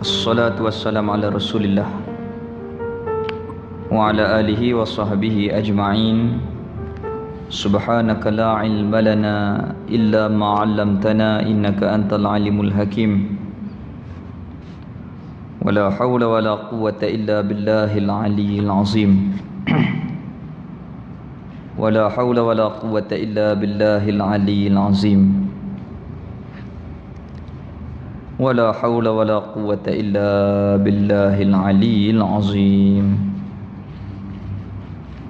Assalatu wassalamu ala rasulillah wa ala alihi wa sahbihi ajma'in. Subhanaka la ilma lana illa ma 'allamtana innaka antal alimul hakim. Wala hawla wala quwwata illa billahil aliyyil azim. Wala hawla wala quwwata illa billahil aliyyil azim. ولا حول ولا قوة إلا بالله العلي العظيم.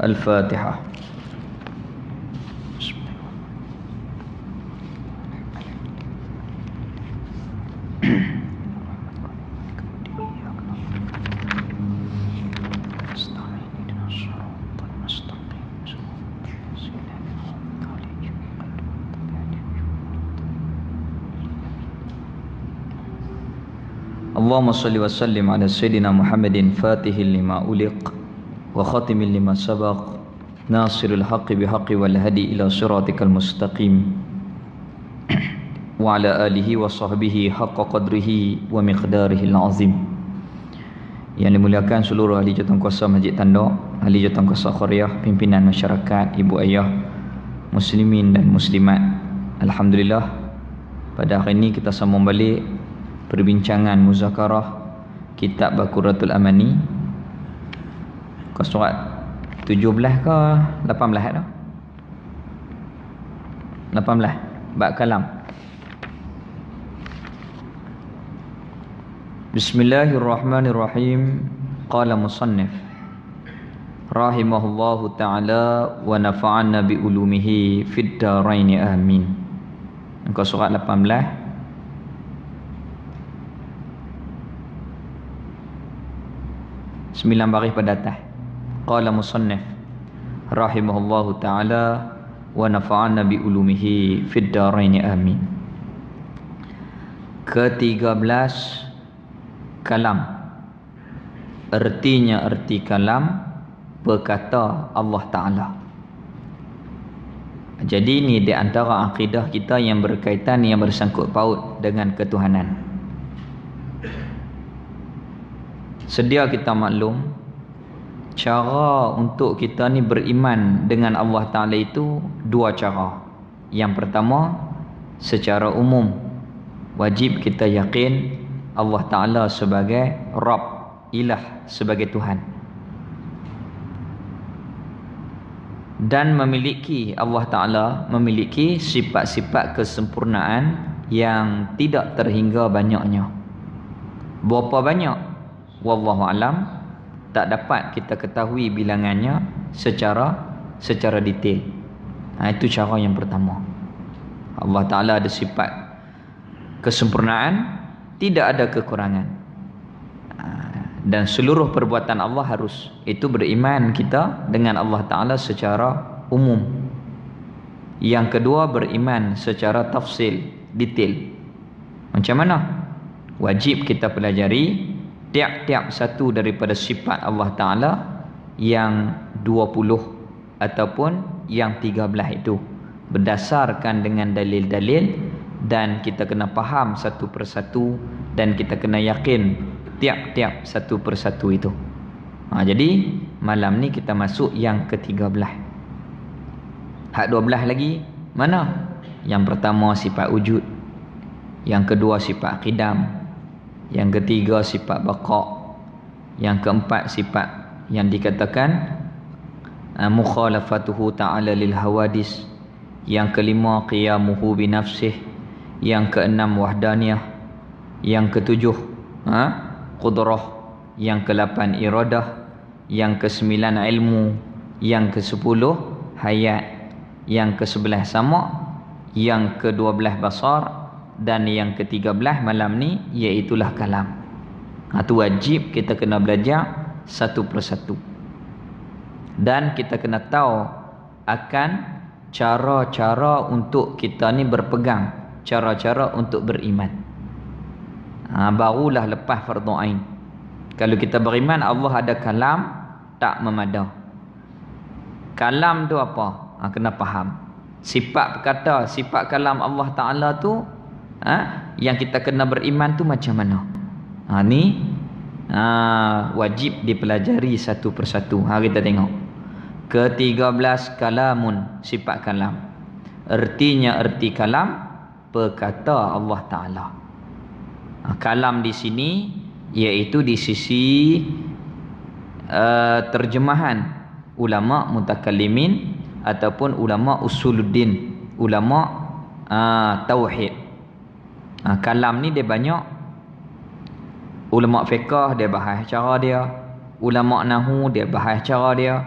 الفاتحة. Allahumma salli wa sallim ala Sayyidina Muhammadin fatihil lima uliq wa khatimil lima sabaq nasirul haqqi bihaqqi wal hadi ila siratikal mustaqim wa ala alihi wa sahbihi haqqa qadrihi wa miqdarihil azim. Yang dimuliakan seluruh ahli jawatankuasa Masjid Tanduk, ahli jawatankuasa Qaryah, pimpinan masyarakat, ibu ayah, muslimin dan muslimat. Alhamdulillah, pada hari ini kita sambung balik perbincangan muzakarah kitab Baquratul Amani. Kau surat 17 ke 18 dah? 18 bab kalam. Bismillahirrahmanirrahim. Qala musannif rahimahullahu ta'ala wa nafa'ana bi ulumihi fid darain amin. Kau surat 18 9 baris pada atas. Qala musannif rahimahullahu ta'ala wa nafa'ana bi ulumihi fid darain amin. Ke-13 kalam. Artinya arti kalam berkata Allah Ta'ala. Jadi ini di antara akidah kita yang berkaitan, yang bersangkut paut dengan ketuhanan. Sedia kita maklum, cara untuk kita ni beriman dengan Allah Ta'ala itu dua cara. Yang pertama, secara umum wajib kita yakin Allah Ta'ala sebagai Rabb, Ilah, sebagai Tuhan. Dan memiliki, Allah Ta'ala memiliki sifat-sifat kesempurnaan yang tidak terhingga banyaknya. Berapa banyak? Wallahu alam, tak dapat kita ketahui bilangannya secara detail. Itu cara yang pertama. Allah Ta'ala ada sifat kesempurnaan, tidak ada kekurangan. Dan seluruh perbuatan Allah harus. Itu beriman kita dengan Allah Ta'ala secara umum. Yang kedua, beriman secara tafsil, detail. Macam mana? Wajib kita pelajari tiap-tiap satu daripada sifat Allah Ta'ala yang 20 ataupun yang 13 itu, berdasarkan dengan dalil-dalil, dan kita kena faham satu persatu dan kita kena yakin tiap-tiap satu persatu itu. Jadi malam ni kita masuk yang ke-13. Hak 12 lagi mana? Yang pertama sifat wujud, yang kedua sifat qidam, yang ketiga sifat baqa, yang keempat sifat yang dikatakan mukhalafatuhu ta'ala lil hawadis, yang kelima qiyamuhu bi nafsih, yang keenam wahdaniyah, yang ketujuh qudrah, yang ke-8 iradah, yang ke-9 ilmu, yang ke-10 hayat, yang ke-11 sama, yang ke-12 basar, dan yang ke-13 malam ni iaitulah kalam. Itu wajib kita kena belajar satu persatu. Dan kita kena tahu akan cara-cara untuk kita ni berpegang, cara-cara untuk beriman. Barulah lepas fardu ain. Kalau kita beriman Allah ada kalam, tak memadah. Kalam tu apa? Kena faham. Sifat perkata, sifat kalam Allah Ta'ala tu yang kita kena beriman tu macam mana? Ni wajib dipelajari satu persatu. Kita tengok. Ke-13 kalamun, sifat kalam. Ertinya erti kalam perkata Allah Ta'ala. Kalam di sini iaitu di sisi terjemahan ulama mutakallimin ataupun ulama usuluddin, ulama tauhid. Kalam ni dia banyak. Ulama fiqh dia bahas cara dia, ulama nahwu dia bahas cara dia,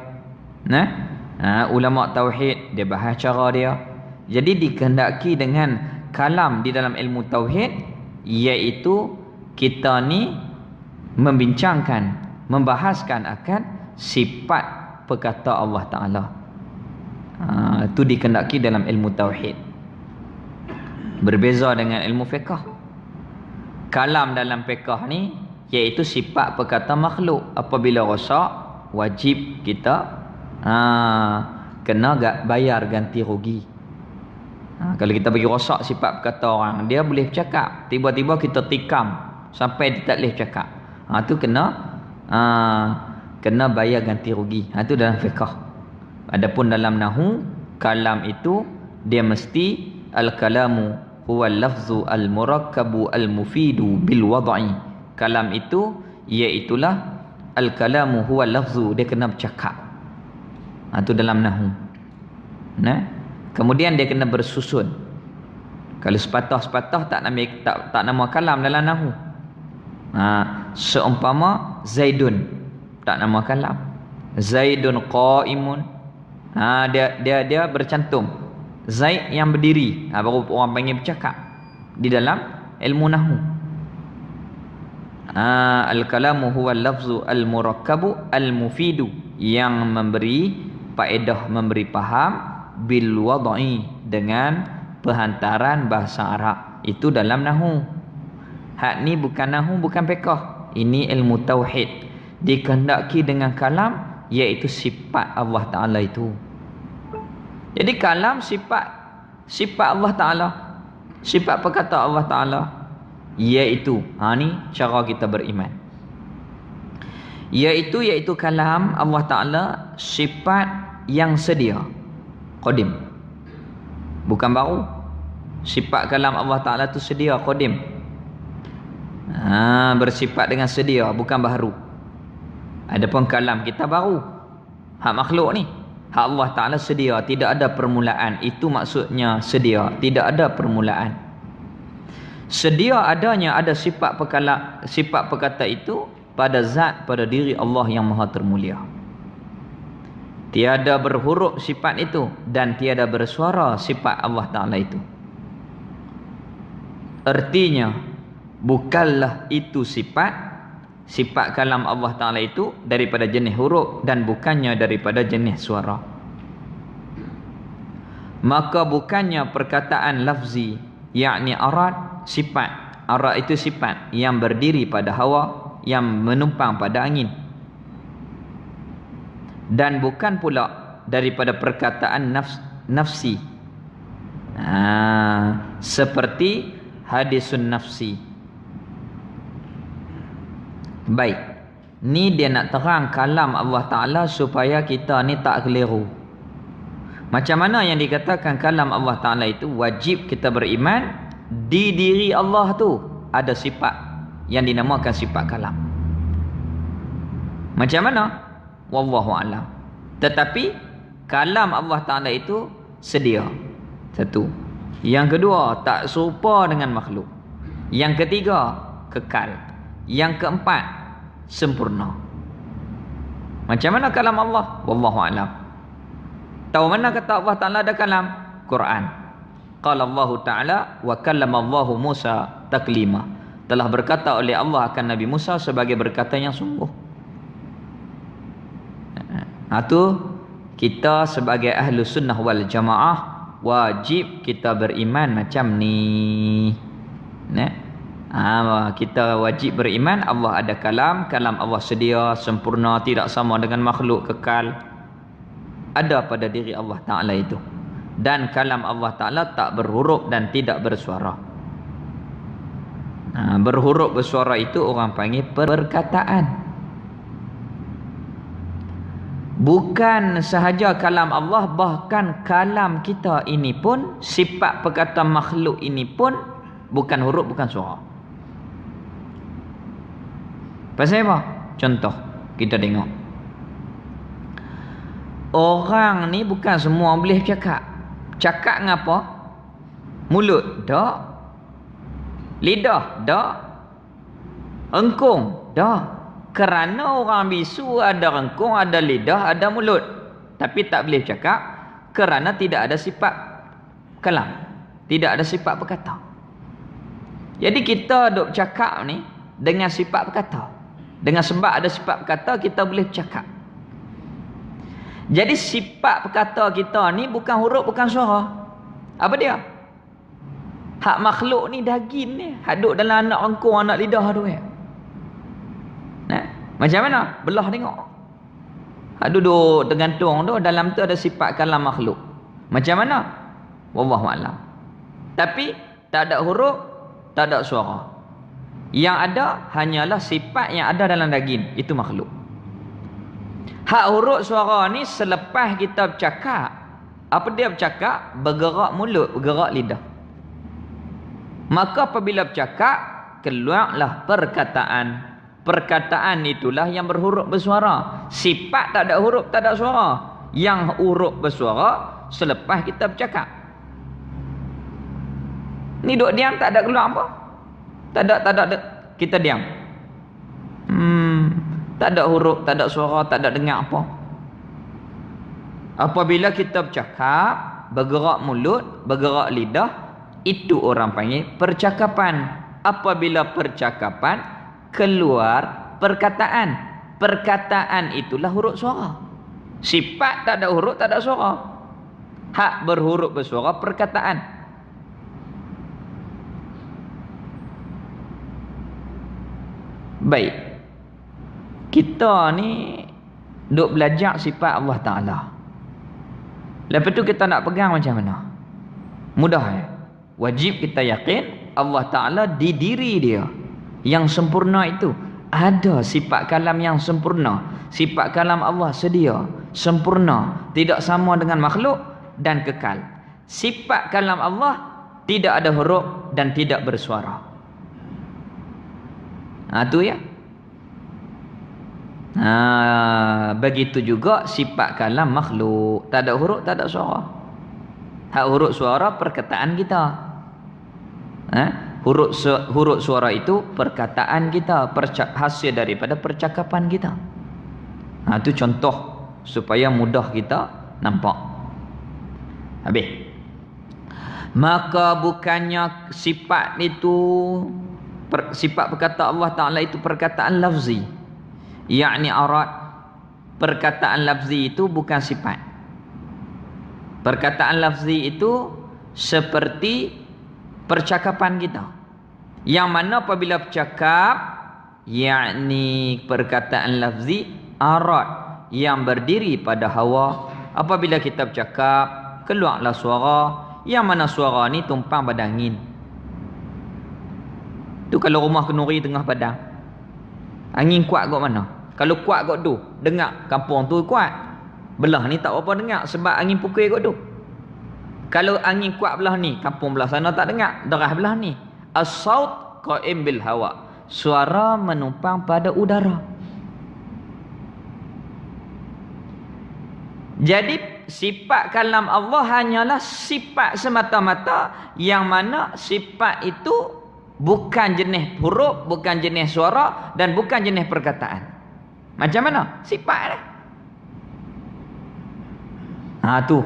ulama tauhid dia bahas cara dia. Jadi dikehendaki dengan kalam di dalam ilmu tauhid, iaitu kita ni membincangkan, membahaskan akan sifat perkata Allah Ta'ala. Itu dikehendaki dalam ilmu tauhid. Berbeza dengan ilmu fiqh. Kalam dalam fiqh ni iaitu sifat perkata makhluk. Apabila rosak, wajib kita kena bayar ganti rugi. Kalau kita bagi rosak sifat perkata orang, dia boleh bercakap, tiba-tiba kita tikam sampai dia tak boleh bercakap, tu kena bayar ganti rugi. Itu dalam fiqh. Adapun dalam nahwu, kalam itu dia mesti al-kalamu huwa al-lafzu al-murakkabu al-mufidu bil wad'i. Kalam itu iaitulah al-kalamu huwa al-lafzu, dia kena bercakap. Itu dalam nahwu. Kemudian dia kena bersusun. Kalau sepatah-sepatah tak nama kalam dalam nahwu. Seumpama Zaidun, tak nama kalam. Zaidun qaimun. Dia bercantum Zaid yang berdiri. Baru orang panggil bercakap di dalam ilmu nahwu. Al-kalamu huwa al-lafzu al-murakkabu al-mufidu, yang memberi faedah, memberi faham, bil wad'i, dengan perhantaran bahasa Arab. Itu dalam nahwu. Hak ni bukan nahwu, bukan fiqh. Ini ilmu tauhid. Dikehendaki dengan kalam, iaitu sifat Allah Ta'ala itu. Jadi kalam sifat Allah Ta'ala, sifat perkata Allah Ta'ala, iaitu ni cara kita beriman. Iaitu kalam Allah Ta'ala sifat yang sedia, qadim, bukan baru. Sifat kalam Allah Ta'ala tu sedia, qadim, bersifat dengan sedia, bukan baru. Adapun kalam kita baru, hak makhluk ni, hak Allah Ta'ala sedia, tidak ada permulaan. Itu maksudnya sedia, tidak ada permulaan. Sedia adanya ada sifat perkata itu pada zat, pada diri Allah yang maha termulia. Tiada berhuruf sifat itu, dan tiada bersuara sifat Allah Ta'ala itu. Artinya bukanlah itu sifat kalam Allah Ta'ala itu daripada jenis huruf, dan bukannya daripada jenis suara. Maka bukannya perkataan lafzi, yakni arad, sifat. Arad itu sifat yang berdiri pada hawa, yang menumpang pada angin. Dan bukan pula daripada perkataan nafsi, seperti hadisun nafsi. Baik, ni dia nak terang kalam Allah Ta'ala supaya kita ni tak keliru. Macam mana yang dikatakan kalam Allah Ta'ala itu wajib kita beriman, di diri Allah tu ada sifat yang dinamakan sifat kalam. Macam mana? Wallahu a'lam. Tetapi kalam Allah Ta'ala itu sedia. Satu. Yang kedua, tak serupa dengan makhluk. Yang ketiga, kekal. Yang keempat, sempurna. Macam mana kalam Allah? Wallahu a'lam. Tahu mana kata Allah Ta'ala ada kalam? Quran. Qala Allah Ta'ala wa kallama Allah Musa taklima. Telah berkata oleh Allah akan Nabi Musa sebagai berkata yang sungguh. Itu kita sebagai ahlu sunnah wal jamaah wajib kita beriman macam ni. Kita wajib beriman Allah ada kalam, kalam Allah sedia, sempurna, tidak sama dengan makhluk, kekal, ada pada diri Allah Ta'ala itu. Dan kalam Allah Ta'ala tak berhuruf dan tidak bersuara. Berhuruf bersuara itu orang panggil perkataan. Bukan sahaja kalam Allah, bahkan kalam kita ini pun, sifat perkataan makhluk ini pun bukan huruf, bukan suara. Pasal apa? Contoh, kita tengok. Orang ni bukan semua boleh cakap. Cakap ngapa? Mulut? Tak. Lidah? Tak. Engkung? Tak. Kerana orang bisu ada rengkung, ada lidah, ada mulut. Tapi tak boleh cakap kerana tidak ada sifat kalam. Tidak ada sifat berkata. Jadi kita duk cakap ni dengan sifat berkata. Dengan sebab ada sifat berkata, kita boleh cakap. Jadi sifat berkata kita ni bukan huruf, bukan suara. Apa dia? Hak makhluk ni daging ni. Hak duk dalam anak rengkung, anak lidah tu ya. Macam mana? Belah tengok. Hak duduk tergantung tu, dalam tu ada sifat kalam makhluk. Macam mana? Wallahu a'lam. Tapi tak ada huruf, tak ada suara. Yang ada hanyalah sifat yang ada dalam daging, itu makhluk. Hak huruf suara ni selepas kita bercakap. Apa dia bercakap? Bergerak mulut, bergerak lidah. Maka apabila bercakap, keluarlah perkataan. Perkataan itulah yang berhuruf bersuara. Sifat tak ada huruf, tak ada suara. Yang huruf bersuara selepas kita bercakap. Ni duk diam tak ada keluar apa? Tak ada kita diam. Tak ada huruf, tak ada suara, tak ada dengar apa. Apabila kita bercakap, bergerak mulut, bergerak lidah, itu orang panggil percakapan. Apabila percakapan, keluar perkataan. Perkataan itulah huruf suara. Sifat tak ada huruf, tak ada suara. Hak berhuruf bersuara perkataan. Baik. Kita ni duk belajar sifat Allah Ta'ala. Lepas tu kita nak pegang macam mana? Mudah ya? Wajib kita yakin Allah Ta'ala di diri dia yang sempurna itu ada sifat kalam yang sempurna. Sifat kalam Allah sedia, sempurna, tidak sama dengan makhluk dan kekal. Sifat kalam Allah tidak ada huruf dan tidak bersuara. Tu ya. Begitu juga sifat kalam makhluk, tak ada huruf, tak ada suara. Hak huruf suara perkataan kita. Huruf suara itu perkataan kita, hasil daripada percakapan kita. Itu contoh supaya mudah kita nampak. Habis. Maka bukannya sifat itu, sifat perkataan Allah Ta'ala itu perkataan lafzi. Yakni arad. Perkataan lafzi itu bukan sifat. Perkataan lafzi itu seperti percakapan kita. Yang mana apabila bercakap, yakni perkataan lafzi arad yang berdiri pada hawa. Apabila kita bercakap, keluarlah suara, yang mana suara ni tumpang pada angin. Tu kalau rumah kenuri tengah padang, angin kuat kat mana? Kalau kuat kat tu, dengar kampung tu kuat. Belah ni tak apa dengar sebab angin pukul kat tu. Kalau angin kuat belah ni, kampung belah sana tak dengar, darah belah ni. As-saut qa'im bil hawa. Suara menumpang pada udara. Jadi sifat kalam Allah hanyalah sifat semata-mata, yang mana sifat itu bukan jenis huruf, bukan jenis suara dan bukan jenis perkataan. Macam mana? Sifat lah. Tu.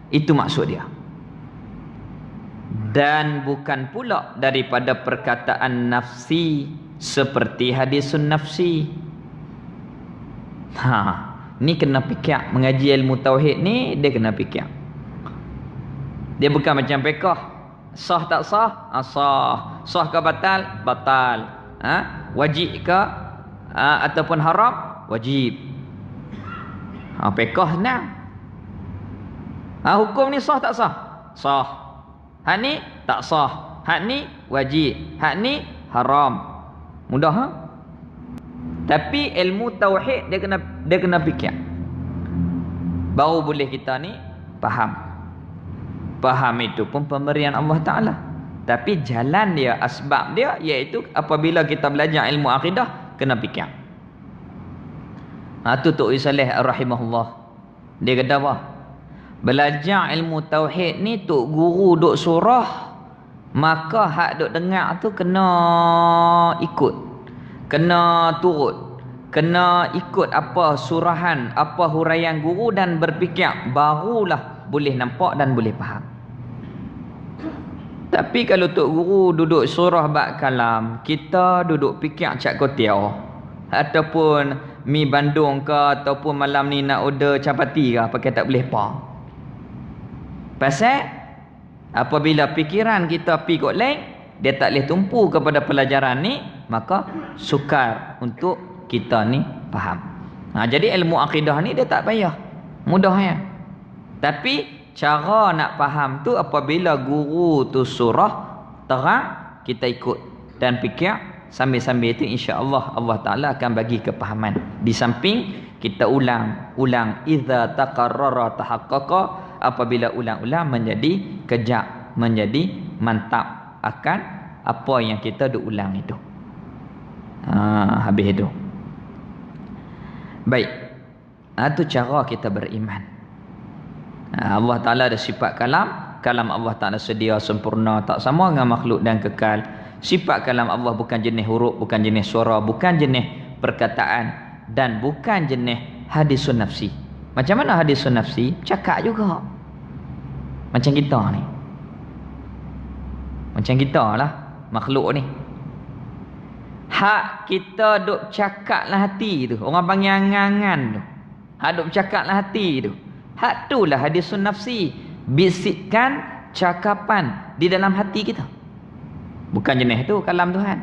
Itu maksud dia. Dan bukan pula daripada perkataan nafsi seperti hadisun nafsi. Ni kena fikir. Mengaji ilmu tauhid ni dia kena fikir. Dia bukan macam fiqh. Sah tak sah? Sah. Sah ke batal? Batal. Wajib ke ataupun haram? Wajib. Fiqh senang. Hukum ni sah tak sah? Sah. Ni tak sah. hak ni wajib, hak ni haram. Mudah ha? Tapi ilmu tauhid dia kena fikir. Baru boleh kita ni faham. Faham itu pun pemberian Allah Taala. Tapi jalan dia, asbab dia iaitu apabila kita belajar ilmu akidah kena fikir. Tu Tok Saleh rahimahullah. Dia kata apa? Belajar ilmu tauhid ni tok guru duk surah, maka hak duk dengar tu kena ikut. Kena turut. Kena ikut apa surahan, apa huraian guru dan berfikir, barulah boleh nampak dan boleh faham. Tapi kalau tok guru duduk surah bab kalam, kita duduk fikir cak kotiau ataupun mi Bandung ke, ataupun malam ni nak order capati ke, pakai tak boleh apa. Pasal apabila fikiran kita pi kot lain, dia tak boleh tumpu kepada pelajaran ni, maka sukar untuk kita ni faham. Jadi ilmu akidah ni dia tak payah, mudah ya. Tapi cara nak faham tu apabila guru tu surah terang, kita ikut dan fikir. Sambil-sambil itu insya-Allah Allah Taala akan bagi kepahaman. Di samping kita ulang idza taqarrara tahaqqaqa, apabila ulang-ulang menjadi kejak, menjadi mantap akan apa yang kita duk ulang itu. Habis itu. Baik. Itu cara kita beriman. Allah Taala ada sifat kalam Allah Taala sedia sempurna, tak sama dengan makhluk dan kekal. Sifat kalam Allah bukan jenis huruf, bukan jenis suara, bukan jenis perkataan dan bukan jenis hadisun nafsi. Macam mana hadisun nafsi? Cakap juga. Macam kita ni. Macam kita lah makhluk ni. Hak kita duk cakap lah hati tu. Orang panggil angan-angan tu. Hak duk cakap lah hati tu. Hak tu lah hadisun nafsi. Bisikkan cakapan di dalam hati kita. Bukan jenis tu kalam Tuhan.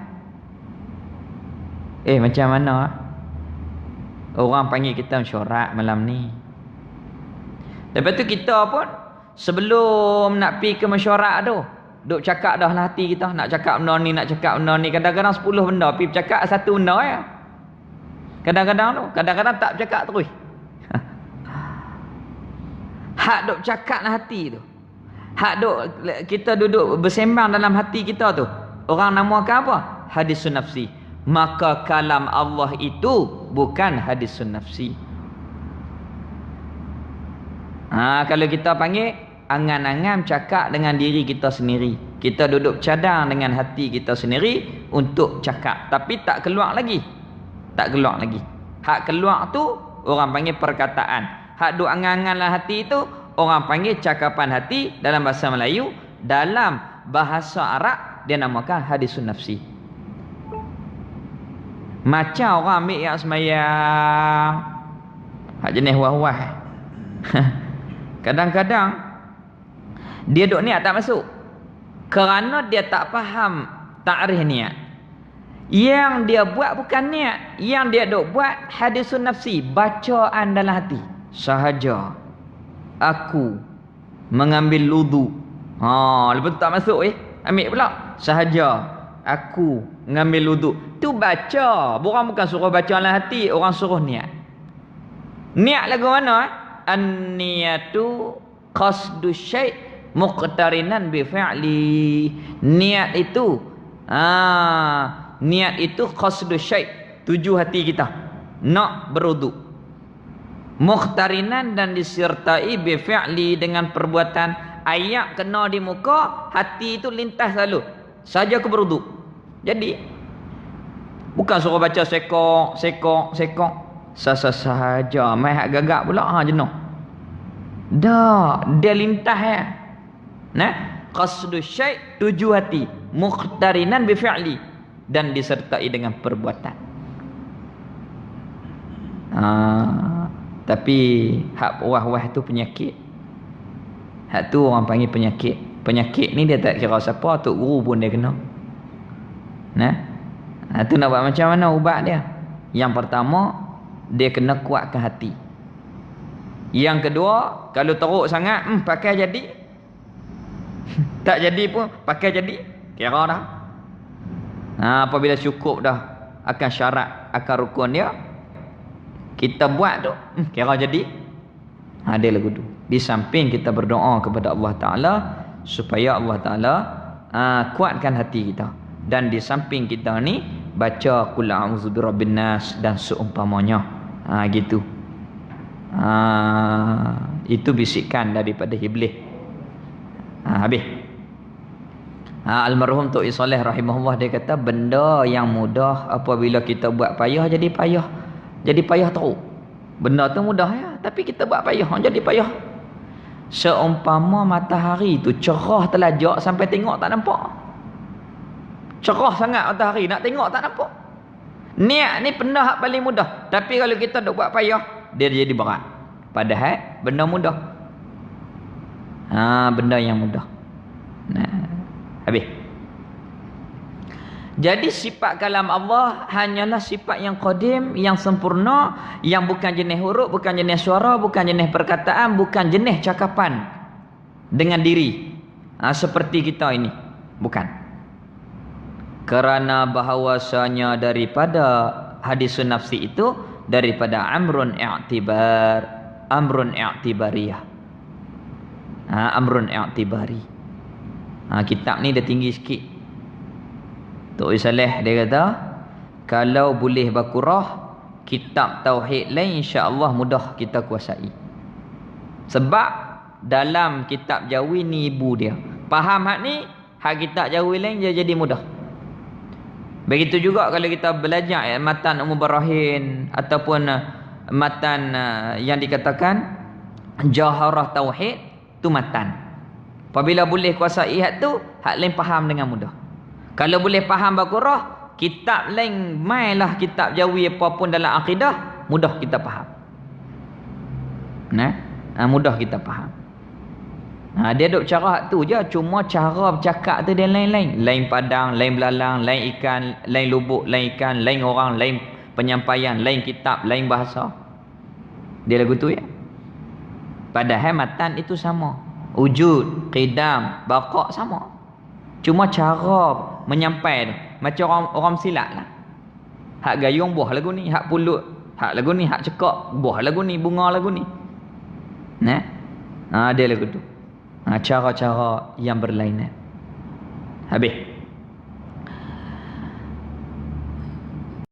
Macam mana orang panggil kita mesyuarat malam ni. Lepas tu kita pun sebelum nak pergi ke mesyuarat tu, duk cakap dah lah hati kita, nak cakap benda ni, nak cakap benda ni. Kadang-kadang 10 benda pergi bercakap satu benda ya. Kadang-kadang tu, kadang-kadang tak bercakap terus. Hak duk cakap lah hati tu. Hak duk kita duduk bersembang dalam hati kita tu, orang namakan apa? Hadisun nafsi. Maka kalam Allah itu bukan hadisun nafsi. Kalau kita panggil angan-angan cakap dengan diri kita sendiri, kita duduk cadang dengan hati kita sendiri untuk cakap, tapi tak keluar lagi. Tak keluar lagi. Hak keluar tu orang panggil perkataan. Hak duk angan-angan lah hati tu orang panggil cakapan hati dalam bahasa Melayu. Dalam bahasa Arab dia namakan hadisun nafsi. Macam orang ambil yang semayang, hak jenis wah-wah. Kadang-kadang dia duk niat tak masuk kerana dia tak faham ta'rif niat. Yang dia buat bukan niat, yang dia duk buat hadisun nafsi, bacaan dalam hati sahaja. Aku mengambil wudu. Lepas tu tak masuk ambil pula. Sahaja aku mengambil wudu. Tu baca. Bukan suruh baca dalam hati, orang suruh niat. Niat lagu mana? An-niyatu qasdu syai' muqtarinan bi fi'li. Niat itu niat itu qasdu syai', tuju hati kita nak berwudu. Muqtarinan dan disertai bi fi'li, dengan perbuatan. Ayat kena di muka, hati itu lintas lalu saja ke berwudu. Jadi bukan suruh baca sekok sahaja mai hak gagak pula jenuh. Dah dia lintas ya. Qasdu syai', tuju hati, muqtarinan bi fi'li, dan disertai dengan perbuatan. Tapi hak wah-wah tu penyakit. Hak tu orang panggil penyakit. Penyakit ni dia tak kira siapa, tok guru pun dia kena. Tu nak buat macam mana ubat dia? Yang pertama, dia kena kuatkan hati. Yang kedua, kalau teruk sangat, pakai jadi. Tak jadi pun pakai jadi. Kira dah. Apabila cukup dah akan syarat, akan rukun dia, kita buat tu, kira jadi. Dia lagu tu. Di samping kita berdoa kepada Allah Ta'ala supaya Allah Ta'ala kuatkan hati kita. Dan di samping kita ni baca qul a'udzu birabbin nas dan seumpamanya. Gitu. Itu bisikan daripada iblis. Habis. Almarhum Tok Saleh rahimahullah dia kata benda yang mudah apabila kita buat payah jadi payah. Jadi payah teruk. Benda tu mudah ya, tapi kita buat payah jadi payah. Seumpama matahari tu cerah telajak sampai tengok tak nampak. Cerah sangat matahari, nak tengok tak nampak. Niat ni benda hak paling mudah, tapi kalau kita duk buat payah, dia jadi berat. Padahal benda mudah. Benda yang mudah. Habis. Jadi sifat kalam Allah hanyalah sifat yang qadim, yang sempurna, yang bukan jenis huruf, bukan jenis suara, bukan jenis perkataan, bukan jenis cakapan dengan diri. Seperti kita ini. Bukan. Kerana bahawasanya daripada hadisun nafsi itu daripada amrun i'tibar, amrun i'tibariyah. Amrun i'tibari. Kitab ni dia tinggi sikit. Tok Saleh dia kata kalau boleh berkurah kitab tauhid lain insya-Allah mudah kita kuasai. Sebab dalam kitab Jawi ni ibu dia. Faham hak ni, hak kitab Jawi lain dia jadi mudah. Begitu juga kalau kita belajar matan Ummu Barahin ataupun matan yang dikatakan Jaharah Tauhid tu matan. Apabila boleh kuasai hak tu, hak lain faham dengan mudah. Kalau boleh faham berkurah, kitab lain mainlah kitab Jawi apapun dalam akidah, mudah kita faham. Mudah kita faham. Dia duk cara hak tu je, cuma cara bercakap tu dia lain-lain. Lain padang, lain belalang, lain ikan, lain lubuk, lain ikan, lain orang, lain penyampaian, lain kitab, lain bahasa. Dia lagu tu ya. Padahal matan itu sama. Wujud, qidam, baqa' sama. Cuma cara menyampai tu macam orang silap lah. Hak gayung buah lagu ni, hak pulut, hak lagu ni, hak cekak buah lagu ni, bunga lagu ni. Dia lagu tu. Cara-cara yang berlainan. Habis.